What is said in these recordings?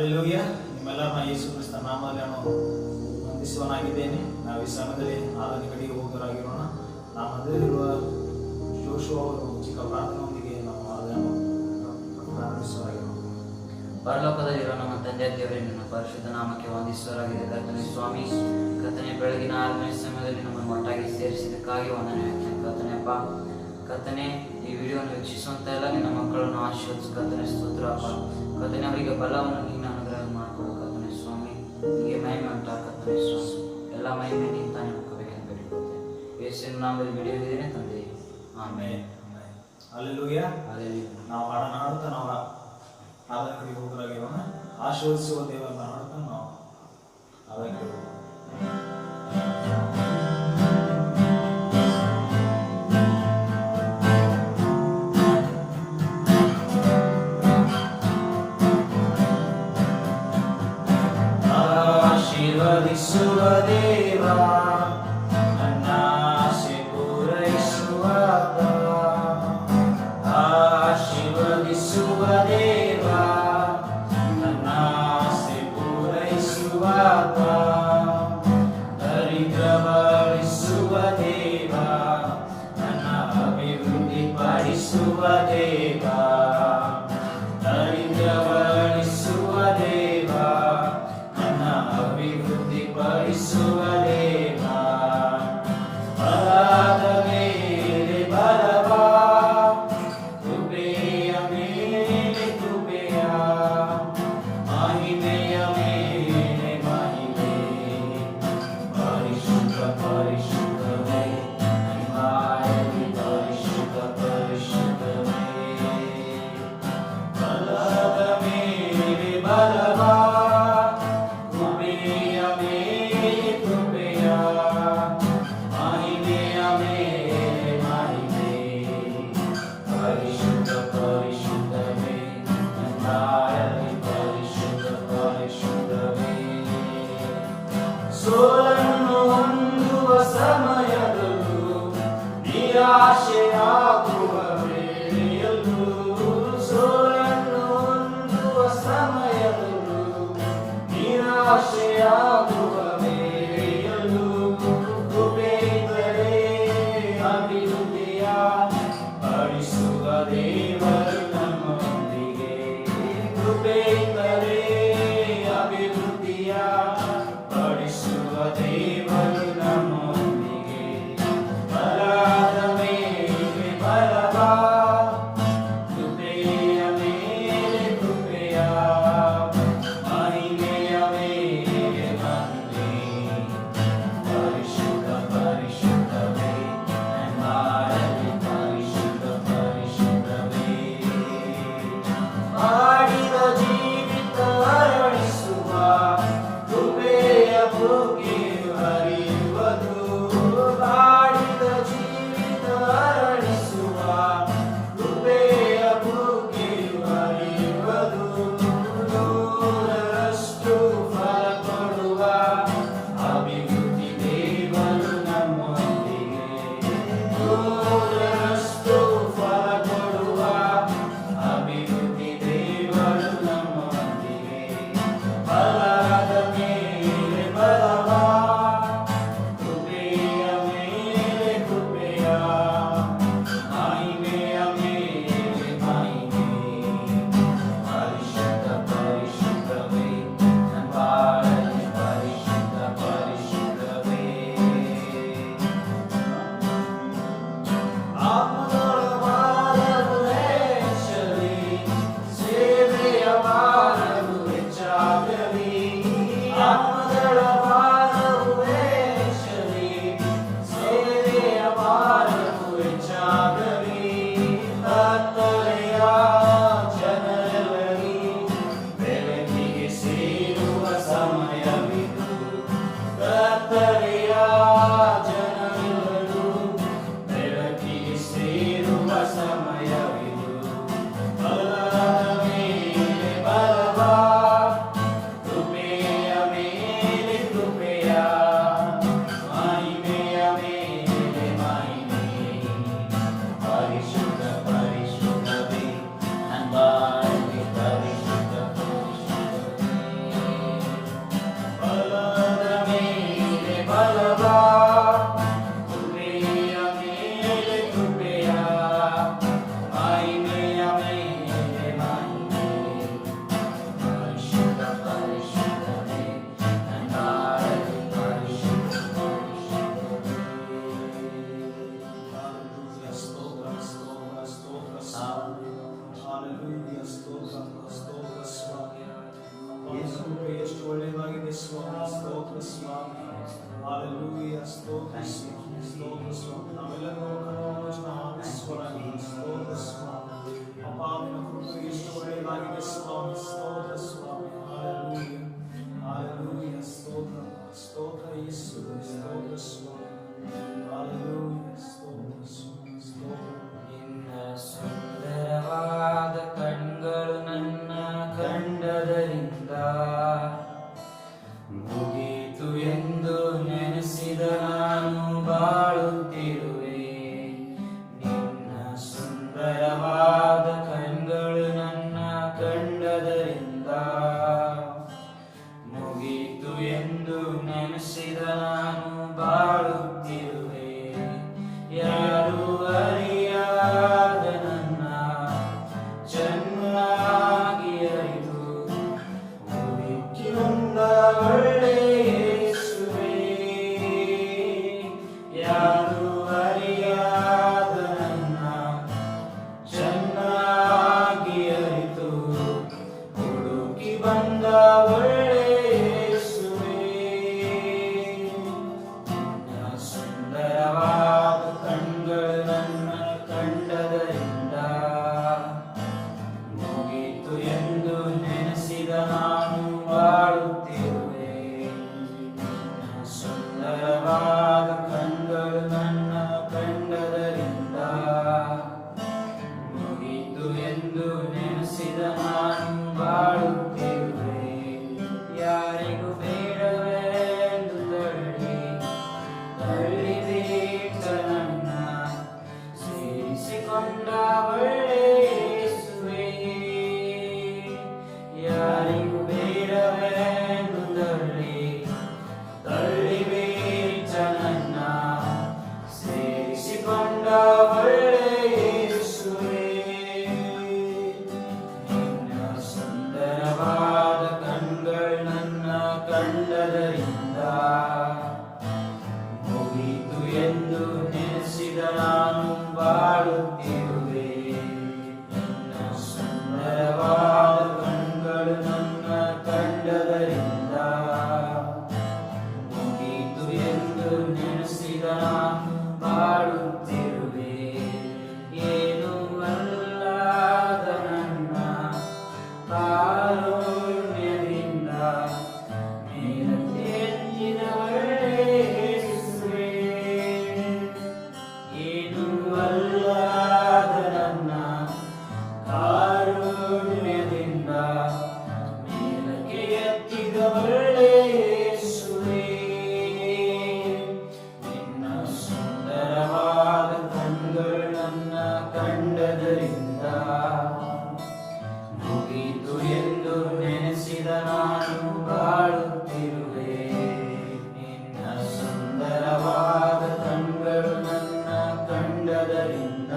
Alleluia. ನಿಮ್ಮೆಲ್ಲರನ್ನ Yesu Krista ನಾಮದಲ್ಲಿ ನಾನು ವಂದಿಸುವನಾಗಿದ್ದೇನೆ. ನಾವು ಈ ಸಮಯದಲ್ಲಿ ಆರಾಧನೆ ಕಡೆಗೆ ಹೋಗೋರಾಗಿರೋಣ. ನಮ್ಮ ಮಧ್ಯದಲ್ಲಿರುವ ಜೋಶು ಅವರು ಚಿಕ್ಕ ಪ್ರಾರ್ಥನೆಯೊಂದಿಗೆ ನಾವು ಆರಾಧನೆ ಪ್ರಾರಂಭಿಸುವರಾಗಿರೋಣ. ಪರಲೋಕದಲ್ಲಿರೋ ನಮ್ಮ ತಂದೆ ದೇವರೇ, ನಿನ್ನ ಪರಿಶುದ್ಧ ನಾಮಕ್ಕೆ ವಂದಿಸುವರಾಗಿದೆ. ಕರ್ತನೇ ಸ್ವಾಮಿ, ಕರ್ತನೆ ಬೆಳಗಿನ 6 ಸಮಯದಲ್ಲಿ ನಮ್ಮನ್ನು ಒಟ್ಟಾಗಿ ಸೇರಿಸಿದ್ದಕ್ಕಾಗಿ ವಂದನೆ. ಕರ್ತನೆಯಪ್ಪ, ಕರ್ತನೆ ಈ ವಿಡಿಯೋವನ್ನು ವೀಕ್ಷಿಸುವಂತ ಎಲ್ಲ ನಿನ್ನ ಮಕ್ಕಳನ್ನು ಆಶೀರ್ವದಿಸು. ಕರ್ತನೆ ಸ್ತೋತ್ರ ಅಪ್ಪ. ಕರ್ತನೆ ಅವರಿಗೆ ಬಲವನ್ನು ನೀನು ಅನುಗ್ರಹ ಮಾಡಿಕೊಡು. ಕರ್ತನೆ ಸ್ವಾಮಿ, ನಿಮಗೆ ಮಹಿಮೆ ಉಂಟಾ. ಕರ್ತನೆ ಸ್ವಾಮಿ, ಎಲ್ಲ ಮಹಿಮೆ ನೀನು ತಾನೇ ಮುಖಬೇಕೆಂದು ಬೇಡಿಕೊಳ್ತೇವೆ. ಯೇಸುವಿನ ನಾಮದಲ್ಲಿ ವಿಡಿಯೋದಿದ್ದೇನೆ ತಂದೆ, ಆಮೆನ್. ಅಲ್ಲೆಲೂಯ್ಯ. ನಾವು ಹಾಡನ್ನು ಹಾಡುತ್ತಾ ನಾವು ಆರಾಧನೆ ಕಡೆಗೆ ಹೋಗೋರಾಗಿರೋಣ. ಆಶೀರ್ವದಿಸುವ ದೇವರನ್ನ ಹಾಡುತ್ತಾ ನಾವು ಆರಾಧನೆ ಕಡೆಗೆ ಹೋಗೋಣ. ಆಶೀರ್ವದಿಸುವ ದೇವ, ನನ್ನ ಆಸೆ ಪೂರೈಸುವ ಆಶೀರ್ವದಿಸುವ ದೇವ, ನನ್ನ ಆಸೆ ಪೂರೈಸುವ ದರಿದ್ರವಳಿಸುವ ದೇವ, ನನ್ನ ಅಭಿವೃದ್ಧಿ ಪಡಿಸುವ ದೇವ, ದರಿದ್ರವಳಿಸುವ ದೇವ, ನನ್ನ ಅಭಿವೃದ್ಧಿ ಪಡಿಸುವ ದೇವ, ಬಲದ ಮೇಲೆ ಬಲವ, ಕೃಪೆಯ ಮೇಲೆ ಕೃಪೆಯ, ಮಹಿಮೆಯ ಮೇಲೆ ಮಹಿಮೆ, ಪರಿಶುದ್ಧ ಪರಿಶುದ್ಧವೇ ನಿವಾಯಲಿ, ಪರಿಶುದ್ಧ ಪರಿಶುದ್ಧವೇ, ಬಲದ ಮೇಲೆ ಬಲವ, ಕೃಪೆಯ ಮೇಲೆ ಕೃಪೆಯ, ಮಹಿಮೆಯ ಮೇಲೆ ಮಹಿಮೆ, ಪರಿಶುದ್ಧ ಪರಿಶುದ್ಧವೇ ನಿವಾಯಲಿ, ಪರಿಶುದ್ಧ ಪರಿಶುದ್ಧವೇ. ಸೋಲನ್ನು ಹೊಂದುವ ಸಮಯದಲ್ಲೂ, ನಿರಾಶೆಯಾಗುವ ವೇಳೆಯಲ್ಲೂ, ಸೋಲನ್ನು ಹೊಂದುವ ಸಮಯದಲ್ಲೂ, ನಿರಾಶೆಯಾಗುವ ವೇಳೆಯಲ್ಲೂ, ಕೃಪೆಯಿದ್ದರೆ ಅಭಿವೃದ್ಧಿಯ ಪಡಿಸುವ ದೇವರು ನಮ್ಮೊಂದಿಗೆ, ಕೃಪೆಯಿದ್ದರೆ ಅಭಿವೃದ್ಧಿಯ ಪಡಿಸುವ ದೇವರು ನಮ್ಮೊಂದಿಗೆ, ಬಲದ ಮೇಲೆ ಬಲವ, ಕೃಪೆಯ ಮೇಲೆ ಕೃಪೆಯ, ಮಹಿಮೆಯ ಮೇಲೆ ಮಹಿಮೆ, ಪರಿಶುದ್ಧ ಪರಿಶುದ್ಧವೇ ಎಂಬಾಡಲಿ, ಪರಿಶುದ್ಧ ಪರಿಶುದ್ಧವೇ. ಆಡಿದ ಜೀವಿತ ಅರಳಿಸುವ ಕೃಪೆಯ ಬುಗ್ಗೆಯು ಹರಿಯುವುದು, ಆಡಿದ ಜೀವಿತ ಅರಳಿಸುವ ಕೃಪೆಯ ಬುಗ್ಗೆಯು ಹರಿಯುವುದು, ನೂರರಷ್ಟು ಫಲ ಕೊಡುವ ಅಭಿವೃದ್ಧಿ ದೇವರು ನಮ್ಮೊಂದಿಗೆ, ನೂರರಷ್ಟು ಫಲ ಕೊಡುವ ಅಭಿವೃದ್ಧಿ ದೇವರು ನಮ್ಮೊಂದಿಗೆ, ಬಲದ ಮೇಲೆ ಬಲವ, ಕೃಪೆಯ ಮೇಲೆ ಕೃಪೆಯ, ಮಹಿಮೆಯ ಮೇಲೆ ಮಹಿಮೆ, ಪರಿಶುದ್ಧ ಪರಿಶುದ್ಧವೇ ಎಂಬಾಡಲಿ, ಪರಿಶುದ್ಧ ಪರಿಶುದ್ಧವೇ. ಆತ್ಮಗಳ ಭಾರವು ಹೆಚ್ಚಲಿ, ಸೇವೆಯ ಭಾರವು ಹೆಚ್ಚಾಗಲಿ, ಆತ್ಮಗಳ ಭಾರವು ಹೆಚ್ಚಲಿ, ಸೇವೆಯ ಭಾರವು ಹೆಚ್ಚಾಗಲಿ, ಕತ್ತಲೆಯ ಜನರಲ್ಲಿ ಬೆಳಕಿಗೆ ಸೇರುವ ಸಮಯವಿದು, ಕತ್ತಲೆಯ ಜನರು ಬೆಳಕಿಗೆ ಸೇರುವ ಸಮಯವಿದು, ಬಲದ ಮೇಲೆ ಬಲವ, ಕೃಪೆಯ ಮೇಲೆ ಕೃಪೆಯ, ಮಹಿಮೆಯ ಮೇಲೆ ಮಹಿಮೆ, ಪರಿಶುದ್ಧ ಪರಿಶುದ್ಧವೇ ಎಂಬಾಡಲಿ, ಪರಿಶುದ್ಧ ಪರಿಶುದ್ಧವೇ. ಸುಂದರವಾದ ಕಣ್ಗಳು ನನ್ನ ಕಂಡದರಿಂದ ಮುಗೀತು ಎಂದು ನೆನೆಸಿದ ನಾನು ಬಾಳುತ್ತಿರುವೆ. ನಿನ್ನ ಸುಂದರವಾದ ಕಣ್ಗಳು ನನ್ನ ಕಂಡದರಿಂದ ಮುಗೀತು ಎಂದು ನೆನೆಸಿದ ನಾನು ಬಾಳುತ್ತಿರುವೆ. ಯಾರು ಅರಿಯಾದ ನನ್ನ ಚೆನ್ನಾಗಿ ಅರಿತು ಹುಡುಕಿ ಬಂದ ಒಳ್ಳೆ ಯೇಸುವೇ. ಯಾರು ಅರಿಯಾದ ನನ್ನ ಚೆನ್ನಾಗಿ ಅರಿತು ಹುಡುಕಿ ಬಂದ ಒಳ್ಳೆ ಯೇಸುವೇ. ನಿನ್ನ ಸುಂದರವಾದ ಕಣ್ಗಳು ನನ್ನ ಕಂಡದರಿಂದ ಮುಗೀತು ಎಂದು ನೆನೆಸಿದ ನಾನು ಬಾಳುತ್ತಿರುವೆ. ನಿನ್ನ ಸುಂದರವಾದ ಕಣ್ಗಳು ನನ್ನ ಕಂಡದರಿಂದ ಮುಗೀತು ಎಂದು ನೆನೆಸಿದ ನಾನು ಬಾಳುತ್ತಿರುವೆ. ಯಾರಿಗೂ ಬೇಡವೆಂದು ತಳ್ಳಿ ಬಿಟ್ಟ ನನ್ನ ಸೇರಿಸಿಕೊಂಡ ಒಳ್ಳೆ ಯೇಸುವೇ. ಯಾರಿಗೂ ಬೇಡವೆಂದು ತಳ್ಳಿ ಬಿಟ್ಟ ನನ್ನ ಸೇರಿಸಿಕೊಂಡ ಒಳ್ಳೆ ಯೇಸುವೇ. ನಿನ್ನ ಸುಂದರವಾದ ಕಣ್ಗಳು ನನ್ನ ಕಂಡದರಿಂದ ಮುಗೀತು ಎಂದು ನೆನೆಸಿದ ನಾನು ಬಾಳುತ್ತಿರುವೆ. ನಿನ್ನ ಸುಂದರವಾದ ಕಣ್ಗಳು ನನ್ನ ಕಂಡದರಿಂದ ಮುಗೀತು ಎಂದು ನೆನೆಸಿದ ನಾನು ಬಾಳುತ್ತಿರುವೆ. ಏನು ಅಲ್ಲಾದ ನನ್ನ ಕಾರುಣ್ಯದಿಂದ ಮೇಲಕ್ಕೆ ಎತ್ತಿದ ಒಳ್ಳೆ ಯೇಸುವೇ. ಏನು ಅಲ್ಲಾದ ನನ್ನ ಕಾರುಣ್ಯದಿಂದ ಮೇಲಕ್ಕೆ ಎತ್ತಿದ ಒಳ್ಳೆ ಯೇಸುವೇ. ನಿನ್ನ ಸುಂದರವಾದ ಕಣ್ಗಳು ನನ್ನ ಕಂಡದರಿಂದ ಮುಗೀತು ಎಂದು ನೆನೆಸಿದ ನಾನು ಬಾಳುತ್ತಿರುವೆ. ನಿನ್ನ ಸುಂದರವಾದ ಕಣ್ಗಳು ನನ್ನ ಕಂಡದರಿಂದ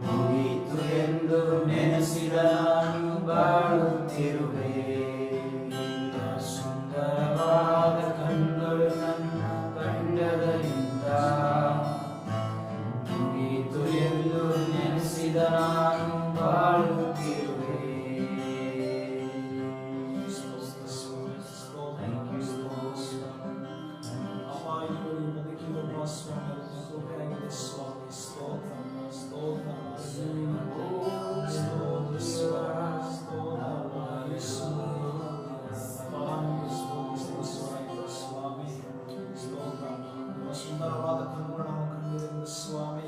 ಮುಗೀತು ಎಂದು ನೆನೆಸಿದ ನಾನು ಬಾಳುತ್ತಿರುವೆ. ನಿನ್ನ ಸುಂದರವಾದ ಕಣ್ಗಳು ನನ್ನ ಕಂಡದರಿಂದ ಮುಗೀತು ಎಂದು ನೆನೆಸಿದ ನಾನು ಬಾಳುತ್ತಿರುವೆ. ಸುಂದರವಾದ ಕಣ್ಣುಗಳು ನಾವು ಕಂಡಿದ್ದೇವೆ ಸ್ವಾಮಿ.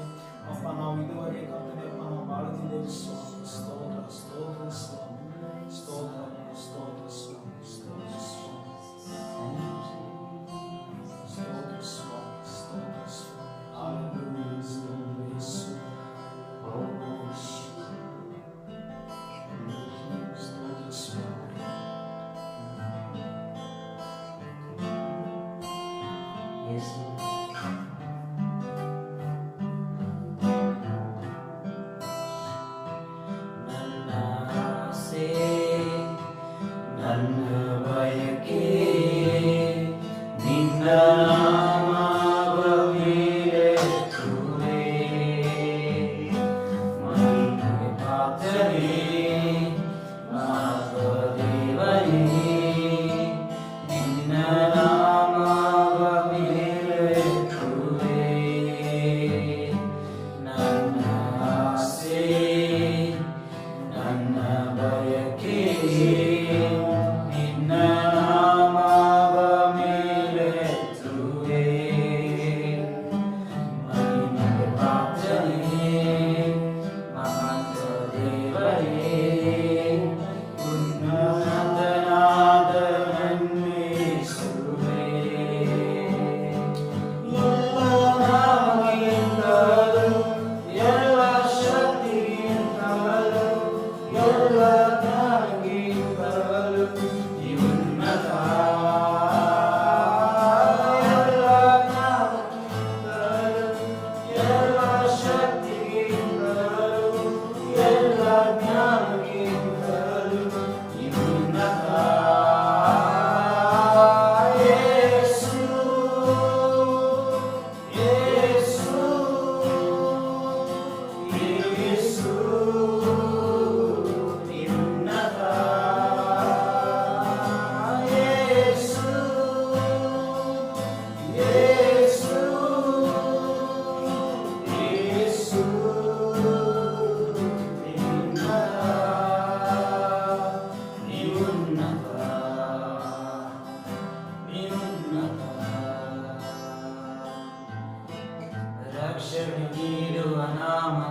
ಅಪ್ಪ ನಾವು ಇದುವರೆಗೆ ಕರ್ತನೆಯಪ್ಪ ನಾವು ಬಾಳುತ್ತಿದ್ದೇವೆ ಸ್ವಾಮಿ. ಸ್ತೋತ್ರ ಸ್ತೋತ್ರ ಸ್ವಾಮಿ. ಸ್ತೋತ್ರ ಸ್ತೋತ್ರ ಸ್ವಾಮಿ. ಸ್ತೋತ್ರ ಸ್ವಾಮಿ. ಸ್ತೋತ್ರ ಸ್ವಾಮಿ. ಸ್ತೋತ್ರ ಸ್ವಾಮಿ. ಹಲ್ಲೆಲೂಯಾ. ಸ್ತೋತ್ರ ಯೇಸು. ಸ್ತೋತ್ರ ಸ್ವಾಮಿ. ಯೇಸು ನನ್ನ ಆಸೆ ನನ್ನ ಬಯಕೆ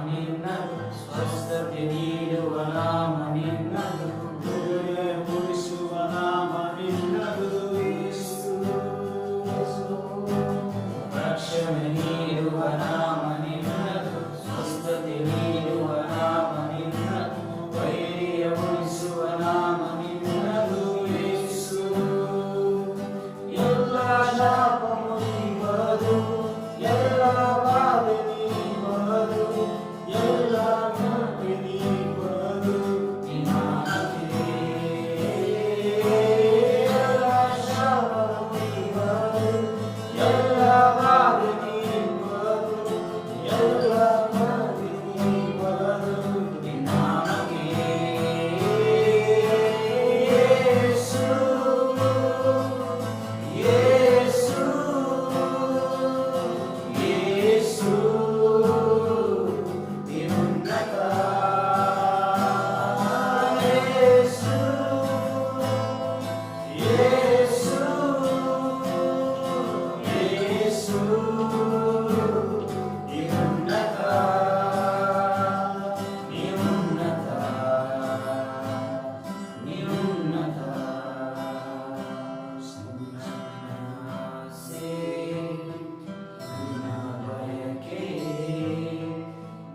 ನಿನ್ನದು, ಸ್ವಸ್ಥತೆ ನೀಡುವ ನಾಮ ನಿನ್ನದು, ಗುರುವೆ ಉಳಿಸುವ ನಾಮ ನಿನ್ನದು ಯೇಸು. ರಕ್ಷಣೆ ನೀಡುವ ನಾಮ ನಿನ್ನದು, ಸ್ವಸ್ಥತೆ ನೀಡುವ ನಾಮ ನಿನ್ನದು, ವೈರಿಯ ಉಳಿಸುವ ನಾಮ ನಿನ್ನದು ಯೇಸು. ಎಲ್ಲ ಶಾಪ ಮುರಿಬದು, ಎಲ್ಲ ಬಾಧೆ ನೀಡುವುದು, ಎಲ್ಲ ಕೃಪೆ ನೀಡುವುದು ನಿನ್ನದೇ. ಎಲ್ಲ ಶಾಪ ಮುರಿಬದು, ಎಲ್ಲ ಬಾಧೆ ನೀಡುವುದು, ಎಲ್ಲ ಕೃಪೆ ನೀಡುವುದು ನಿನ್ನದೇ. ಯೇಸು, ಯೇಸು, ಯೇಸು ನಿನ್ನತ. ಯೇಸು, ಯೇಸು, ಯೇಸು ನಿನ್ನತ, ನಿನ್ನತ, ನಿನ್ನತ. ಆಸೆ, ನಿನ್ನ ಬಯಕೆ,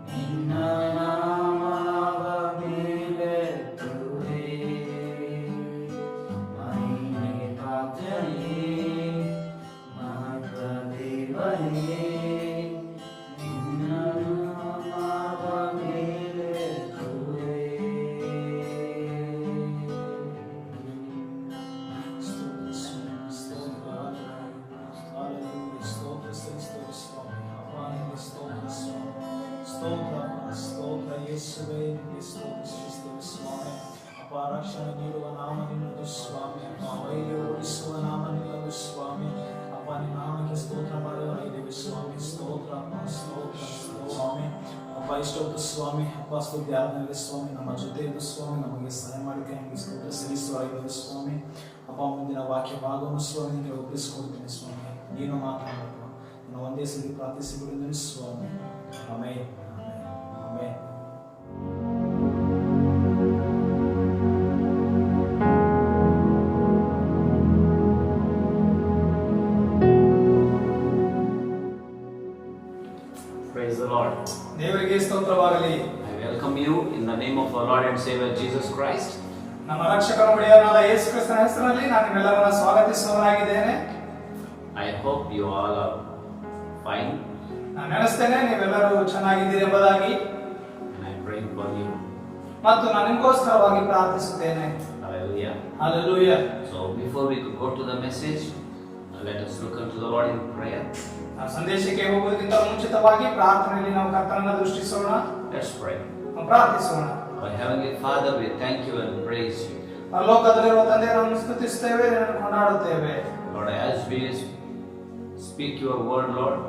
ನಿನ್ನ ನಾಮವ ಮೇಲೆತ್ತುವೆ. ಮಹಿಮೆಗೆ ಪಾತ್ರನೇ, ಮಹತ್ವ ದೇವನೇ, ನಿನ್ನ ನಾಮವ ಮೇಲೆತ್ತುವೆ. ಸ್ತೋತ್ರ ಯೇಸುವೇ, ನಿನಗೆ ಸ್ತೋತ್ರ ಸ್ತುತಿಸುತ್ತೇವೆ ಸ್ವಾಮಿ. ಅಪ್ಪ ರಕ್ಷಣೆ ನೀಡುವ ನಾಮ ನಿನ್ನದು ಸ್ವಾಮಿ. ಅಪ್ಪ ವೈರ್ಯ ಓಡಿಸುವ ನಾಮ ನಿನ್ನದು ಸ್ವಾಮಿ. ಅಪ್ಪ ನಿನ್ನ ನಾಮಕ್ಕೆ ಸ್ತೋತ್ರ ಮಾಡುವವರಾಗಿದ್ದೇವೆ ಸ್ವಾಮಿ. ಸ್ತೋತ್ರ ಅಪ್ಪ, ಸ್ತೋತ್ರ ಸ್ವಾಮಿ. ಅಪ್ಪ ಇಷ್ಟೊತ್ತು ಸ್ವಾಮಿ, ಅಪ್ಪ ಸ್ತುತಿ ಆರಾಧನೆಗೆ ಸ್ವಾಮಿ ನಮ್ಮ ಜೊತೆ ಇದ್ದು ಸ್ವಾಮಿ ನಮಗೆ ಸಹಾಯ ಮಾಡಿಕೆ ನಮಗೆ ಸ್ತೋತ್ರ ಸಲ್ಲಿಸುವರಾಗಿದ್ದೇವೆ ಸ್ವಾಮಿ. ಅಪ್ಪ ಮುಂದಿನ ವಾಕ್ಯ ಭಾಗವನ್ನು ಸ್ವಾಮಿ ನಿಮಗೆ ಒಪ್ಪಿಸಿಕೊಡ್ತೇನೆ ಸ್ವಾಮಿ. ನೀನು ಮಾತನಾಡಪ್ಪ, ನಾನು ಒಂದೇ ಸರಿ ಪ್ರಾರ್ಥಿಸಿಬಿಡುತ್ತೇನೆ ಸ್ವಾಮಿ. Amen, amen, amen. Praise the Lord. ದೇವರಿಗೆ ಸ್ತೋತ್ರವಾಗಲಿ. I welcome you in the name of our Lord and Savior Jesus Christ. ನಮ್ಮ ರಕ್ಷಕನ ಒಡೆಯನಾದ ಯೇಸು ಕ್ರಿಸ್ತನ ಹೆಸರಿನಲ್ಲಿ ನಾನು ನಿಮ್ಮೆಲ್ಲರನ್ನ ಸ್ವಾಗತಿಸುವವನಾಗಿದ್ದೇನೆ. I hope you all are fine ನಾನು ನೆನೆಸ್ತೇನೆ ನೀವೆಲ್ಲರೂ ಚೆನ್ನಾಗಿದ್ದೀರಿ ಎಂಬುದಾಗಿ, and I pray for you. ಮತ್ತು ನಾನು ನಿಮಗೋಸ್ಕರವಾಗಿ ಪ್ರಾರ್ಥಿಸುತ್ತೇನೆ. Hallelujah. Hallelujah. So before we go to the message, let us look unto the Lord in prayer. ನಾವು ಸಂದೇಶಕ್ಕೆ ಹೋಗುವುದಕ್ಕಿಂತ ಮುಂಚಿತವಾಗಿ ಪ್ರಾರ್ಥನೆಯಲ್ಲಿ ನಾವು ಕರ್ತನನ್ನ ದೃಷ್ಟಿಸೋಣ. Let's pray. ನಾವು ಪ್ರಾರ್ಥಿಸೋಣ. Our Heavenly Father, we thank you and praise you. ಪರಲೋಕದಲ್ಲಿರುವ ತಂದೆ, ನಾವು ಸ್ತುತಿಸುತ್ತೇವೆ, ನಿನ್ನನ್ನು ಕೊಂಡಾಡುತ್ತೇವೆ. Lord, as we speak your word, Lord,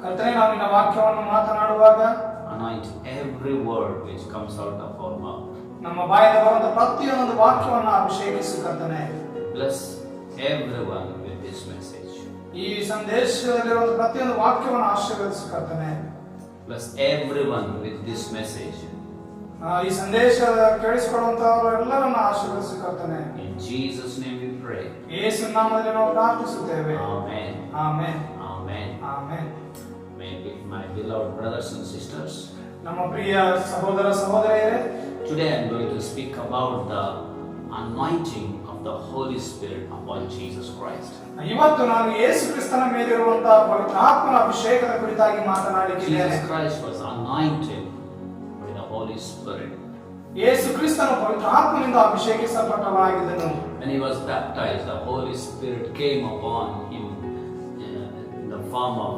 ಕರ್ತನೇ, ನಾವು ನಿನ್ನ ವಾಕ್ಯವನ್ನು ಮಾತನಾಡುವಾಗ anoint every word which comes out of our mouth. ನಮ್ಮ ಬಾಯಿಂದ ಬರುವಂತ ಪ್ರತಿಯೊಂದು ವಾಕ್ಯವನ್ನು ಅಭಿಷೇಕಿಸು ಕರ್ತನೇ. Bless everyone with this message. ಈ ಸಂದೇಶದಲ್ಲಿರುವ ಪ್ರತಿಯೊಂದು ವಾಕ್ಯವನ್ನು ಆಶೀರ್ವದಿಸು ಕರ್ತನೇ. Bless everyone with this message. ಈ ಸಂದೇಶ ಕೇಳಿಸಿಕೊಳ್ಳುವಂತವರು ಎಲ್ಲರನ್ನು ಆಶೀರ್ವದಿಸು ಕರ್ತನೇ. In Jesus' name we pray. ಯೇಸು ನಾಮದಲ್ಲಿ ನಾವು ಪ್ರಾರ್ಥಿಸುತ್ತೇವೆ. Amen. Amen, Amen. Amen. My beloved brothers and sisters, ನಮ್ಮ ಪ್ರಿಯ ಸಹೋದರ ಸಹೋದರಿಯರೇ, today I am going to speak about the anointing of the Holy Spirit upon Jesus Christ. ಇವತ್ತು ನಾನು ಯೇಸು ಕ್ರಿಸ್ತನ ಮೇಲಿರುವಂತಹ ಪವಿತ್ರಾತ್ಮನ ಅಭಿಷೇಕದ ಕುರಿತಾಗಿ ಮಾತನಾಡಲಿದ್ದೇನೆ. Jesus Christ was anointed with the Holy Spirit. ಯೇಸು ಕ್ರಿಸ್ತನು ಪವಿತ್ರಾತ್ಮನಿಂದ ಅಭಿಷೇಕಿಸಲ್ಪಟ್ಟವನಾಗಿದ್ದನು. When he was baptized, the Holy Spirit came upon him in the form of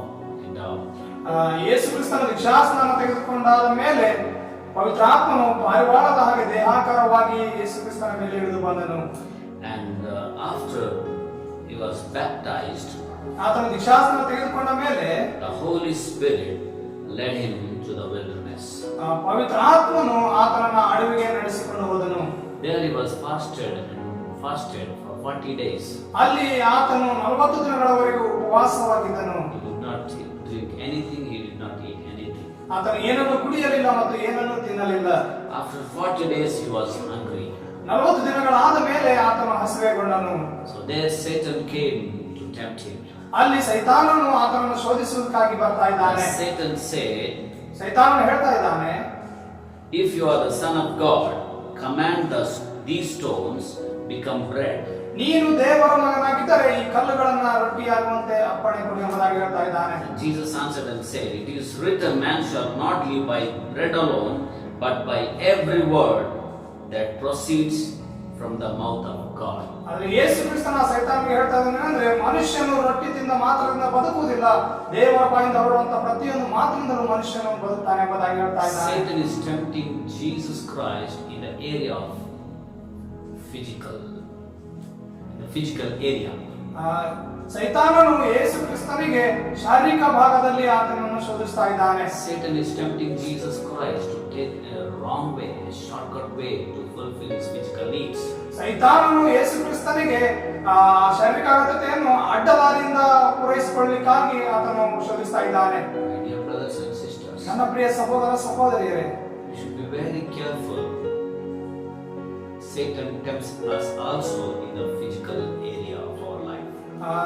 ಯೇಸು ಕ್ರಿಸ್ತನ ದೀಕ್ಷಾಸ್ನಾನ ತೆಗೆದುಕೊಂಡಾದ ಮೇಲೆ ಪವಿತ್ರಾತ್ಮನು ಪಾರಿವಾಳದ ಹಾಗೆ ದೇಹಾಕಾರವಾಗಿ ಯೇಸು ಕ್ರಿಸ್ತನ ಮೇಲೆ ಇಳಿದು ಬಂದನು. And after he was baptized, ಆತನ ದೀಕ್ಷಾಸ್ನಾನ ತೆಗೆದುಕೊಂಡ ಮೇಲೆ the Holy Spirit led him to the wilderness. ಪವಿತ್ರಾತ್ಮನು ಆತನನ್ನ ಅಡವಿಗೆ ನಡೆಸಿಕೊಂಡು ಹೋದನು. There he was fasted for 40 days. ಅಲ್ಲಿ ಆತನು 40 ದಿನಗಳವರೆಗೂ ಉಪವಾಸವಾಗಿದ್ದನು. He did not drink anything, he did not eat anything. ಆತನು ಏನನ್ನು ಕುಡಿಯಲಿಲ್ಲ ಮತ್ತು ಏನನ್ನು ತಿನ್ನಲಿಲ್ಲ. After 40 days he was hungry. 40 ದಿನಗಳಾದ ಮೇಲೆ ಆತನು ಹಸಿವೆಗೊಂಡನು. So there Satan came to tempt him. ಅಲ್ಲಿ ಸೈತಾನನು ಆತನನ್ನು ಶೋಧಿಸುವುದಕ್ಕಾಗಿ ಬರ್ತಾ ಇದ್ದಾನೆ. Satan said, ಸೈತಾನನು ಹೇಳ್ತಾ ಇದ್ದಾನೆ, if you are the son of God, command these stones become bread. ನೀನು ದೇವರ ಮಗನಾಗಿದ್ದರೆ ಈ ಕಲ್ಲುಗಳನ್ನ ರೊಟ್ಟಿಯಾಗುವಂತೆ ಅಪ್ಪಣೆ ಕೊಡಿ ಎಂಬುದಾಗಿ ಹೇಳ್ತಾ ಇದ್ದಾನೆ. Jesus answered and said, it is written, man shall not live by bread alone, but by every word that proceeds from the mouth of God. ಆದರೆ ಯೇಸು ಕ್ರಿಸ್ತನ ಸೈತಾನನಿಗೆ ಹೇಳ್ತಾ ಇದ್ದಾನೆ ಅಂದ್ರೆ ಮನುಷ್ಯನು ರೊಟ್ಟಿ ತಿಂದ ಮಾತ್ರದಿಂದ ಬದುಕುವುದಿಲ್ಲ, ದೇವರ ಬಾಯಿಂದ ಹೊರಡುವಂತ ಪ್ರತಿಯೊಂದು ಮಾತಿನಿಂದಲೂ ಮನುಷ್ಯನು ಬದುಕ್ತಾನೆ ಎಂಬುದಾಗಿ ಹೇಳ್ತಾ ಇದ್ದಾನೆ. Satan is tempting Jesus Christ in the area of physical area. ಸೈತಾನನು ಯೇಸು ಕ್ರಿಸ್ತನಿಗೆ ಶಾರೀರಿಕ ಭಾಗದಲ್ಲಿ ಆತನನ್ನು ಶೋಧಿಸ್ತಾ ಇದ್ದಾನೆ. Satan is tempting Jesus Christ to take a wrong way, a shortcut way to fulfill his physical needs. ಸೈತಾನನು ಯೇಸು ಕ್ರಿಸ್ತನಿಗೆ ಶಾರೀರಿಕ ಅಗತ್ಯತೆಯನ್ನು ಅಡ್ಡದಾರಿಯಿಂದ ಪೂರೈಸಿಕೊಳ್ಳಲಿಕ್ಕಾಗಿ ಆತನು ಶೋಧಿಸ್ತಾ ಇದ್ದಾನೆ. My dear brothers and sisters, ನನ್ನ ಪ್ರಿಯ ಸಹೋದರ ಸಹೋದರಿಯರೇ, we should be very careful. Satan tempts us also in the physical area of our life.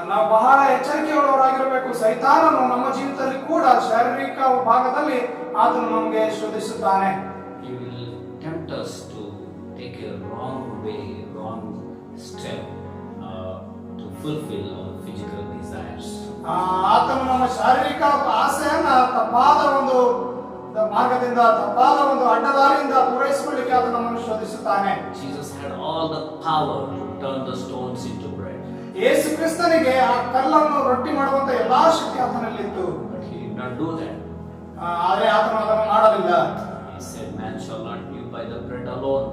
ನಾವು ಬಹಳ ಎಚ್ಚರಿಕೆಯುಳ್ಳವರಾಗಿರಬೇಕು. ಸೈತಾನನು ನಮ್ಮ ಜೀವಿತದಲ್ಲಿ ಕೂಡ ಶಾರೀರಿಕ ಭಾಗದಲ್ಲಿ ಆತನು ನಮಗೆ ಶೋಧಿಸುತ್ತಾನೆ. He will tempt us to take a wrong way, wrong step to fulfill our physical desires. ಆತನು ನಮ್ಮ ಶಾರೀರಿಕ ಆಸೆಯನ್ನ ತಪ್ಪಾದ ಒಂದು ಮಾರ್ಗದಿಂದ, ತಪ್ಪಾದ ಒಂದು ಅಡ್ಡದಾರಿಯಿಂದ ಪೂರೈಸಿಕೊಳ್ಳಿಕ್ಕೆ ಆತನು ನಮ್ಮನ್ನು ಶೋಧಿಸುತ್ತಾನೆ. Jesus had all the power to turn the stones into bread. ಯೇಸು ಕ್ರಿಸ್ತನಿಗೆ ಆ ಕಲ್ಲನ್ನು ರೊಟ್ಟಿ ಮಾಡುವಂತ ಎಲ್ಲಾ ಶಕ್ತಿ ಆತನಲ್ಲಿತ್ತು. But he did not do that. ಆದರೆ ಆತನು ಅದನ್ನು ಮಾಡಲಿಲ್ಲ. He said, man shall not live by the bread alone,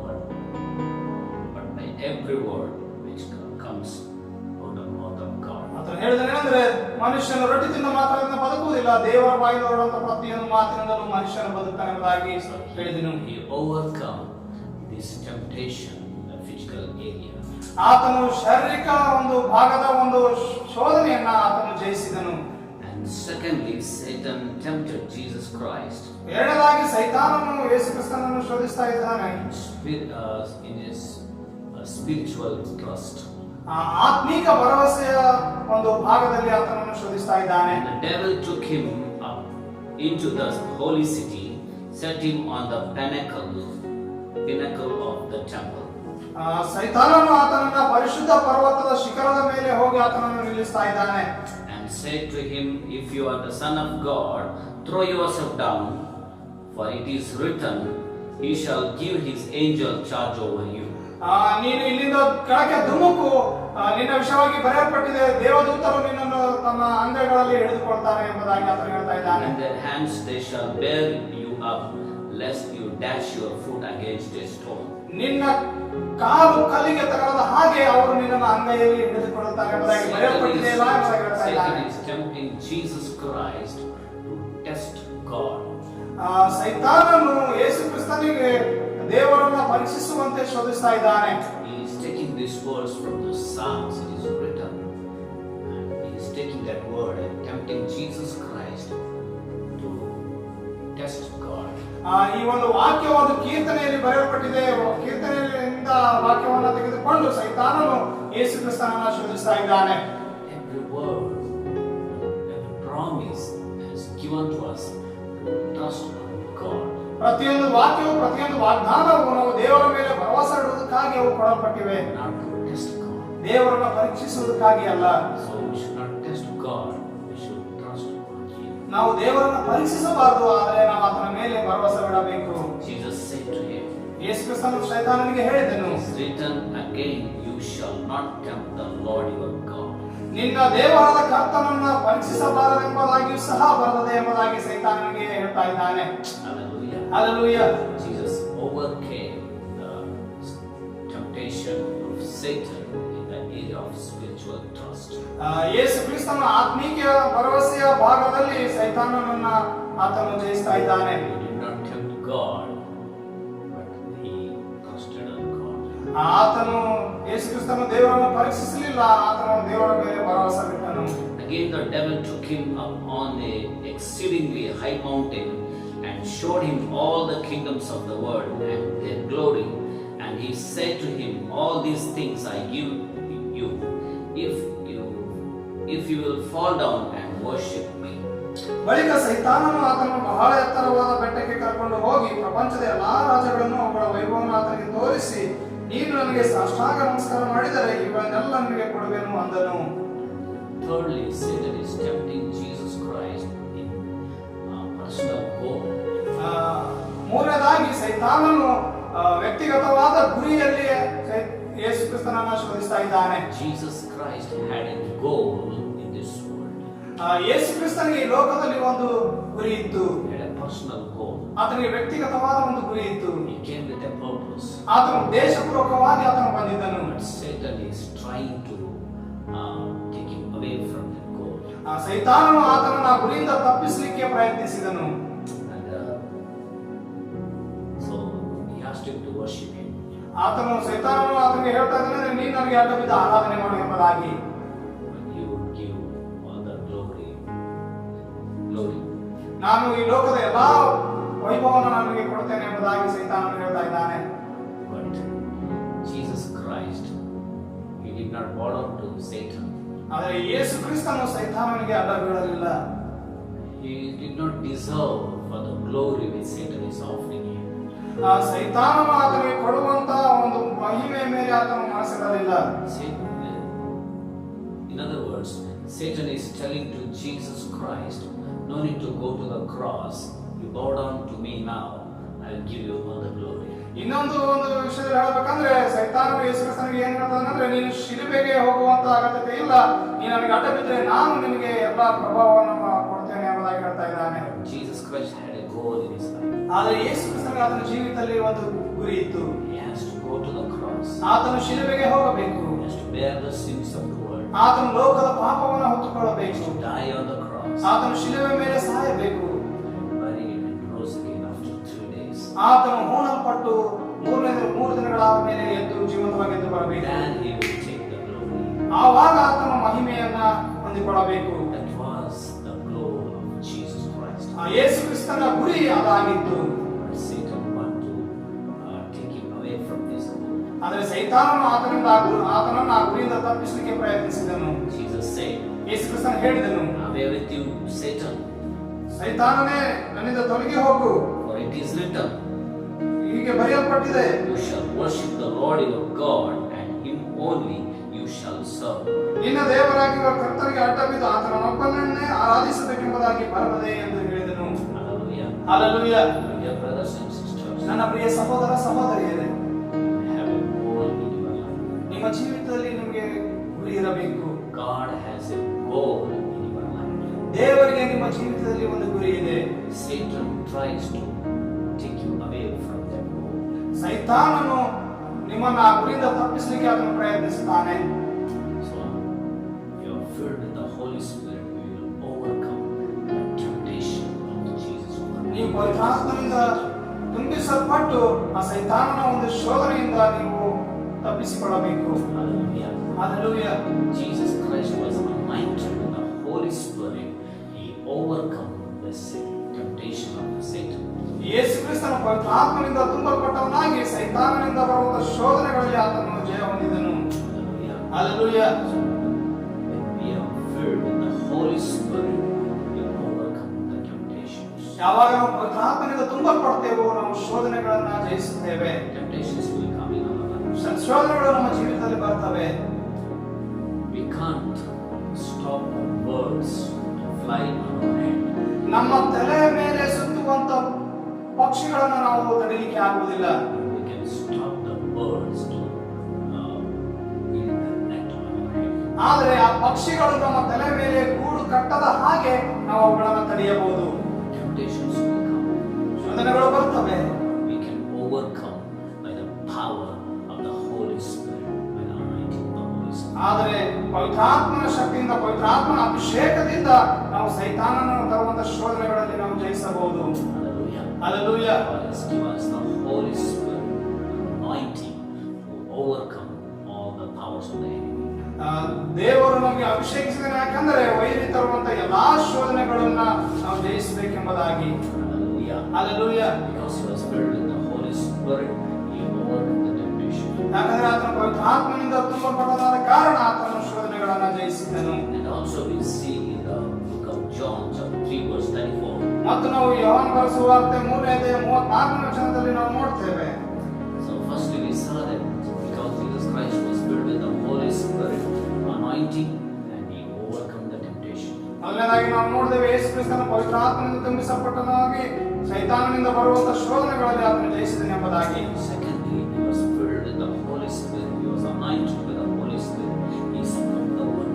but by every word which comes out of the mouth of God. ಆತನು ಹೇಳಿದನೇನೆಂದ್ರೆ ಮನುಷ್ಯನು ರೊಟ್ಟಿ ತಿಂದ ಮಾತ್ರದಿಂದ ಬದುಕುವುದಿಲ್ಲ, ದೇವರ ಬಾಯಿಂದ ಹೊರಡುವಂತ ಪ್ರತಿಯೊಂದು ಮಾತಿನಿಂದಲೂ ಮನುಷ್ಯನು ಬದುಕ್ತಾನೆ ಎಂಬುದಾಗಿ ಹೇಳಿದನು. He overcome this temptation in the physical area. ಆತನು ಶಾರೀರಿಕ ಒಂದು ಭಾಗದ ಒಂದು ಶೋಧನೆಯನ್ನ ಆತನು ಜಯಿಸಿದನು. And secondly, Satan tempted Jesus Christ ಎರಡನೇದಾಗಿ ಸೈತಾನನು ಯೇಸು ಕ್ರಿಸ್ತನನ್ನು ಶೋಧಿಸ್ತಾ ಇದ್ದಾನೆ in his spiritual trust. ಆತ್ಮೀಕ ಭರವಸೆಯ ಒಂದು ಭಾಗದಲ್ಲಿ ಆತನನ್ನು ಶೋಧಿಸ್ತಾ ಇದ್ದಾನೆ. And the devil took him up into the holy city, set him on the pinnacle of the temple. ಸೈತಾನನು ಆತನನ್ನ ಪರಿಶುದ್ಧ ಪರ್ವತದ ಶಿಖರದ ಮೇಲೆ ಹೋಗಿ ಆತನನ್ನು ನಿಲ್ಲಿಸ್ತಾ ಇದ್ದಾನೆ. And said to him, if you are the son of God, throw yourself down, for it is written, he shall give his angel charge over you. ನೀನು ಇಲ್ಲಿಂದ ಕೆಳಗೆ ಧುಮುಕು, ನಿನ್ನ ವಿಷಯವಾಗಿ ಬರೆಯಲ್ಪಟ್ಟಿದೆ, ದೇವದೂತರು ನಿನ್ನನ್ನು ತನ್ನ ಅಂಗೈಗಳಲ್ಲಿ ಹಿಡಿದುಕೊಳ್ತಾರೆ ಎಂಬುದಾಗಿ ಆತನು ಹೇಳ್ತಾ ಇದ್ದಾನೆ. In their hands they shall bear you up, lest you dash your foot against a stone. ನಿನ್ನ ಕಾಲು ಕಲ್ಲಿಗೆ ತಗಲದ ಹಾಗೆ ಅವರು ನಿನ್ನನ್ನು ಅಂಗೈಯಲ್ಲಿ ಹಿಡಿದುಕೊಳ್ಳುತ್ತಾರೆ ಎಂಬುದಾಗಿ ಬರೆಯಲ್ಪಟ್ಟಿದೆ ಎಂಬುದಾಗಿ ಹೇಳ್ತಾ ಇದ್ದಾನೆ. Satan is tempting Jesus Christ to test God. ಸೈತಾನನು ಯೇಸು ಕ್ರಿಸ್ತನಿಗೆ ದೇವರನ್ನ ಪರೀಕ್ಷಿಸುವಂತೆ ಶೋಧಿಸ್ತಾ ಇದ್ದಾನೆ. He is taking this verse from the Psalms, it is written, and he is taking that word and tempting Jesus Christ to test God. ಈ ಒಂದು ವಾಕ್ಯವಾದ ಕೀರ್ತನೆಯಲ್ಲಿ ಬರೆಯಲ್ಪಟ್ಟಿದೆ. ಕೀರ್ತನೆಯಿಂದ ವಾಕ್ಯವನ್ನು ತೆಗೆದುಕೊಂಡು ಸೈತಾನನು ಯೇಸು ಕ್ರಿಸ್ತನನ್ನ ಶೋಧಿಸ್ತಾ ಇದ್ದಾನೆ. Every word, every promise is given to us to trust on God. ಪ್ರತಿಯೊಂದು ವಾಕ್ಯವು, ಪ್ರತಿಯೊಂದು ವಾಗ್ದಾನವು ನಾವು ದೇವರ ಮೇಲೆ ಭರವಸೆ ಇಡುವುದಕ್ಕಾಗಿ ಅವು ಕೊಡಲ್ಪಟ್ಟಿವೆ, Not to test God. ದೇವರನ್ನ ಪರೀಕ್ಷಿಸುವುದಕ್ಕಾಗಿ ಅಲ್ಲ. So we should not test God, we should trust on Him. ನಾವು ದೇವರನ್ನ ಪರೀಕ್ಷಿಸಬಾರದು, ಆದರೆ ನಾವು ಆತನ ಮೇಲೆ ಭರವಸೆ ಇಡಬೇಕು. Jesus said to him, ಯೇಸು ಕ್ರಿಸ್ತನು ಸೈತಾನನಿಗೆ ಹೇಳಿದನು, it is written again, you shall not tempt the Lord your God. ನಿನ್ನ ದೇವರಾದ ಕರ್ತನನ್ನ ಪರೀಕ್ಷಿಸಬಾರದೆಂಬುದಾಗಿಯೂ ಸಹ ಬರದೆ ಎಂಬುದಾಗಿ ಸೈತಾನನಿಗೆ ಹೇಳ್ತಾ ಇದ್ದಾನೆ. Hallelujah. Hallelujah. Jesus overcame the temptation of Satan in the area of spiritual trust. ಯೇಸು ಕ್ರಿಸ್ತನ ಆತ್ಮೀಕ ಭರವಸೆಯ ಭಾಗದಲ್ಲಿ ಸೈತಾನನನ್ನ ಆತನು ಜಯಿಸ್ತಾ ಇದ್ದಾನೆ. He did not tempt God, but he trusted on God. ಆತನು ಯೇಸು ಕ್ರಿಸ್ತನ ದೇವರನ್ನು ಪರೀಕ್ಷಿಸಲಿಲ್ಲ, ಆತನು ದೇವರ ಮೇಲೆ ಭರವಸೆ ಬಿಟ್ಟನು. Again the devil took him up on a exceedingly high mountain and showed him all the kingdoms of the world and their glory. And he said to him, all these things I give you, if you will fall down and worship me. ಬಳಿಕ ಸೈತಾನನು ಆತನನ್ನು ಬಹಳ ಎತ್ತರವಾದ ಬೆಟ್ಟಕ್ಕೆ ಕರ್ಕೊಂಡು ಹೋಗಿ ಪ್ರಪಂಚದ ಎಲ್ಲಾ ರಾಜ್ಯಗಳನ್ನು ಅವುಗಳ ವೈಭವವನ್ನು ಆತನಿಗೆ ತೋರಿಸಿ, ನೀನು ನನಗೆ ಸಾಷ್ಟಾಂಗ ನಮಸ್ಕಾರ ಮಾಡಿದರೆ ಇವುಗಳನ್ನೆಲ್ಲ ನಿನಗೆ ಕೊಡುವೆನು ಅಂದನು. Thirdly, Satan is tempting Jesus Christ in personal goal. ಮೂರನೇದಾಗಿ ಸೈತಾನನು ವ್ಯಕ್ತಿಗತವಾದ ಗುರಿಯಲ್ಲಿ ಯೇಸು ಕ್ರಿಸ್ತನನ್ನು ಶೋಧಿಸ್ತಾ ಇದ್ದಾನೆ. Jesus Christ had a goal in this world. ಯೇಸು ಕ್ರಿಸ್ತನಿಗೆ ಈ ಲೋಕದಲ್ಲಿ ಒಂದು ಗುರಿ ಇತ್ತು. He had a personal goal. ಆತನಿಗೆ ವ್ಯಕ್ತಿಗತವಾದ ಒಂದು ಗುರಿ ಇತ್ತು. He came with a purpose. ಆತನು ಉದ್ದೇಶಪೂರ್ವಕವಾಗಿ ಆತನು ಬಂದಿದ್ದನು. But Satan is trying to take him away from that goal. ಸೈತಾನನು ಆತನನ್ನು ಆ ಗುರಿಯಿಂದ ತಪ್ಪಿಸಲಿಕ್ಕೆ ಪ್ರಯತ್ನಿಸಿದನು. And so he asked him to worship him. ಸೈತಾನನು ಆತನಿಗೆ ಹೇಳ್ತಾ ಇದ್ದಾನೆ, ನೀನು ನನಗೆ ಅಡ್ಡ ಬಿದ್ದು ಆರಾಧನೆ ಮಾಡು ಎಂಬುದಾಗಿ. But you would give all the glory. ನಾನು ಈ ಲೋಕದ ಎಲ್ಲಾ ವೈಭವವನ್ನು ನನಗೆ ಕೊಡ್ತೇನೆ ಎಂಬುದಾಗಿ ಸೈತಾನನು ಹೇಳ್ತಾ ಇದ್ದಾನೆ. But Jesus Christ, he did not bow down to Satan. ಆದರೆ ಯೇಸು ಕ್ರಿಸ್ತನು ಸೈತಾನನಿಗೆ ಅಡ್ಡ ಬೀಳಲಿಲ್ಲ. He did not deserve for the glory which Satan is offering him. ಸೈತಾನನು ಆತನಿಗೆ ಕೊಡುವಂತ ಒಂದು ಮಹಿಮೆಯ ಮೇಲೆ ಆತನು ಮನಸ್ಸಿರಲಿಲ್ಲ. In other words, Satan is telling to Jesus Christ, no need to go to the cross. You bow down to me now, I'll give you all the glory. ಇನ್ನೊಂದು ವಿಷಯದಲ್ಲಿ ಹೇಳಬೇಕಂದ್ರೆ ಸೈತಾನನು ಯೇಸು ಕ್ರಿಸ್ತನಿಗೆ ಏನ್ ಹೇಳ್ತಾನಂದ್ರೆ, ನೀನು ಶಿಲುಬೆಗೆ ಹೋಗುವಂತ ಅಗತ್ಯತೆ ಇಲ್ಲ, ನೀನು ನನಗೆ ಅಡ್ಡ ಬಿದ್ದರೆ ನಾನು ನಿನಗೆ ಎಲ್ಲಾ ಪ್ರಭಾವವನ್ನು ಕೊಡ್ತೇನೆ ಎಂಬುದಾಗಿ ಹೇಳ್ತಾ ಇದ್ದಾನೆ. Jesus Christ had a goal in his life. ಆದರೆ ಯೇಸು ಕ್ರಿಸ್ತನಿಗೆ ಆತನ ಜೀವಿತದಲ್ಲಿ ಒಂದು ಗುರಿ ಇತ್ತು. He has to go to the cross. ಆತನು ಶಿಲುಬೆಗೆ ಹೋಗಬೇಕು. He has to bear the sins of the world. ಆತನು ಲೋಕದ ಪಾಪವನ್ನು ಹೊತ್ತುಕೊಳ್ಳಬೇಕು. To die on the cross. ಆತನು ಶಿಲುಬೆ ಮೇಲೆ ಸಾಯಬೇಕು. Buried and rose again after 3 days. ಆತನು ಹೂಣಲ್ಪಟ್ಟು 3 ದಿನಗಳಾದ ಮೇಲೆ ಎದ್ದು ಜೀವಂತವಾಗಿ ಎದ್ದು ಬರಬೇಕು. Then he will take the glory. ಆವಾಗ ಆತನು ಮಹಿಮೆಯನ್ನ ಹೊಂದಿಕೊಳ್ಳಬೇಕು. That was the goal of Jesus Christ. ಯೇಸು ಕ್ರಿಸ್ತನ ಗುರಿ ಅದಾಗಿತ್ತು. But Satan wanted to take him away from this goal. ಆದರೆ ಸೈತಾನನು ಆತನನ್ನು ಆ ಗುರಿಯಿಂದ ತಪ್ಪಿಸಲಿಕ್ಕೆ ಪ್ರಯತ್ನಿಸಿದನು. Jesus said, ಯೇಸು ಕ್ರಿಸ್ತನು ಹೇಳಿದನು, away with you, Satan, ಸೈತಾನನೇ ನನ್ನಿಂದ ತೊಲಗಿ ಹೋಗು, for it is written, ಹೀಗೆ ಬರೆಯಲ್ಪಟ್ಟಿದೆ, you shall worship the Lord your God, and him only you shall serve. ನಿನ್ನ ದೇವರಾಗಿರುವ ಕರ್ತನಿಗೆ ಅಡ್ಡ ಬಿದ್ದು ಆತನನ್ನೊಬ್ಬನನ್ನೇ ಆರಾಧಿಸಬೇಕೆಂಬುದಾಗಿ ಬರೆದಿದೆ ಎಂದು ಹೇಳಿದನು. Hallelujah. Hallelujah. Dear brothers and sisters, ನನ್ನ ಪ್ರಿಯ ಸಹೋದರ ಸಹೋದರಿಯರೇ, have a goal in your life. ನಿಮ್ಮ ಜೀವಿತದಲ್ಲಿ ನಿಮಗೆ ಗುರಿ ಇರಬೇಕು. God has a goal in your life. ದೇವರಿಗೆ ನಿಮ್ಮ ಜೀವಿತದಲ್ಲಿ ಒಂದು ಗುರಿ ಇದೆ. Satan tries to take you away from that goal. ಸೈತಾನನು ನಿಮ್ಮನ್ನು ಆ ಗುರಿಯಿಂದ ತಪ್ಪಿಸಲಿಕ್ಕೆ ಆತನು ಪ್ರಯತ್ನಿಸುತ್ತಾನೆ. So, if you are filled with the Holy Spirit, you will overcome the temptation of Jesus Christ. ನೀವು ಪವಿತ್ರಾತ್ಮನಿಂದ ತುಂಬಿಸಲ್ಪಟ್ಟು ಆ ಸೈತಾನನ ಒಂದು ಶೋಧನೆಯಿಂದ ನೀವು ತಪ್ಪಿಸಿಕೊಳ್ಳಬೇಕು. Hallelujah. Hallelujah. Jesus Christ was anointed with the Holy Spirit. He overcome the temptation of Satan. ಯೇಸು ಕ್ರಿಸ್ತನ ಪವಿತ್ರಾತ್ಮನಿಂದ ತುಂಬಲ್ಪಟ್ಟವನಾಗಿ ಸೈತಾನನಿಂದ ಬರುವಂತ ಶೋಧನೆಗಳಲ್ಲಿ ಆತನು ಜಯ ಹೊಂದಿದನು. Hallelujah. Hallelujah. When we are filled with the Holy Spirit, we overcome the temptations. ಯಾವಾಗ ನಾವು ಪವಿತ್ರಾತ್ಮನಿಂದ ತುಂಬಲ್ಪಡ್ತೇವೋ ನಾವು ಶೋಧನೆಗಳನ್ನ ಜಯಿಸುತ್ತೇವೆ. Temptations will come in our lives. ಶೋಧನೆಗಳು ನಮ್ಮ ಜೀವಿತದಲ್ಲಿ ಬರ್ತವೆ. We can't stop the birds to fly on our head. ನಮ್ಮ ತಲೆಯ ಮೇಲೆ ಸುತ್ತುವಂತ ಪಕ್ಷಿಗಳನ್ನು ನಾವು ತಡೆಯಲಿಕ್ಕೆ ಆಗುವುದಿಲ್ಲ. We can stop the birds to build the net on our head. ಆದರೆ ಆ ಪಕ್ಷಿಗಳು ನಮ್ಮ ತಲೆ ಮೇಲೆ ಗೂಡು ಕಟ್ಟದ ಹಾಗೆ ನಾವು ಅವುಗಳನ್ನು ತಡೆಯಬಹುದು. Temptations will come. ಶೋಧನೆಗಳು ಬರ್ತವೆ. We can overcome by the power of the Holy Spirit, by the anointing of the Holy Spirit. ಆದರೆ ಪವಿತ್ರಾತ್ಮನ ಶಕ್ತಿಯಿಂದ ಪವಿತ್ರಾತ್ಮನ ಅಭಿಷೇಕದಿಂದ ನಾವು ಸೈತಾನನನ್ನು ತರುವಂತ ಶೋಧನೆಗಳಲ್ಲಿ ನಾವು ಜಯಿಸಬಹುದು. Hallelujah. Hallelujah. God has given us the Holy Spirit anointing to overcome all the powers of the enemy. ದೇವರು ನಮಗೆ ಅಭಿಷೇಕಿಸಿದನು, ಯಾಕಂದ್ರೆ ವೈರಿ ತರುವಂತ ಎಲ್ಲಾ ಶೋಧನೆಗಳನ್ನ ನಾವು ಜಯಿಸಬೇಕೆಂಬುದಾಗಿ. Hallelujah. Hallelujah. Because he was filled with the Holy Spirit, he overcame the temptation. ಯಾಕಂದ್ರೆ ಆತನು ಪವಿತ್ರ ಆತ್ಮನಿಂದ ತುಂಬಲ್ಪಟ್ಟದಾದ ಕಾರಣ ಆತನು ಶೋಧನೆಗಳನ್ನು ಜಯಿಸಿದನು. And also we see in the book of John, chapter 3, verse 34. ಮತ್ತು ನಾವು ಯೋಹಾನ ಬರೆದ ಸುವಾರ್ತೆ 3ನೇ ಅಧ್ಯಾಯ 34ನೇ ವಚನದಲ್ಲಿ ನಾವು ನೋಡ್ತೇವೆ. So firstly we saw that because Jesus Christ was filled with the Holy Spirit anointing and he overcome the temptation. ಮೊದಲನೇದಾಗಿ ನಾವು ನೋಡಿದ್ದೇವೆ ಯೇಸು ಕ್ರಿಸ್ತನ ಪವಿತ್ರ ಆತ್ಮನಿಂದ ತುಂಬಿಸಲ್ಪಟ್ಟನಾಗಿ ಸೈತಾನನಿಂದ ಬರುವಂತಹ ಶೋಧನೆಗಳಲ್ಲಿ ಆತನು ಜಯಿಸಿದನು ಎಂಬುದಾಗಿ. Secondly, he was filled with the Holy Spirit. He was anointed with the Holy Spirit. He spoke the word.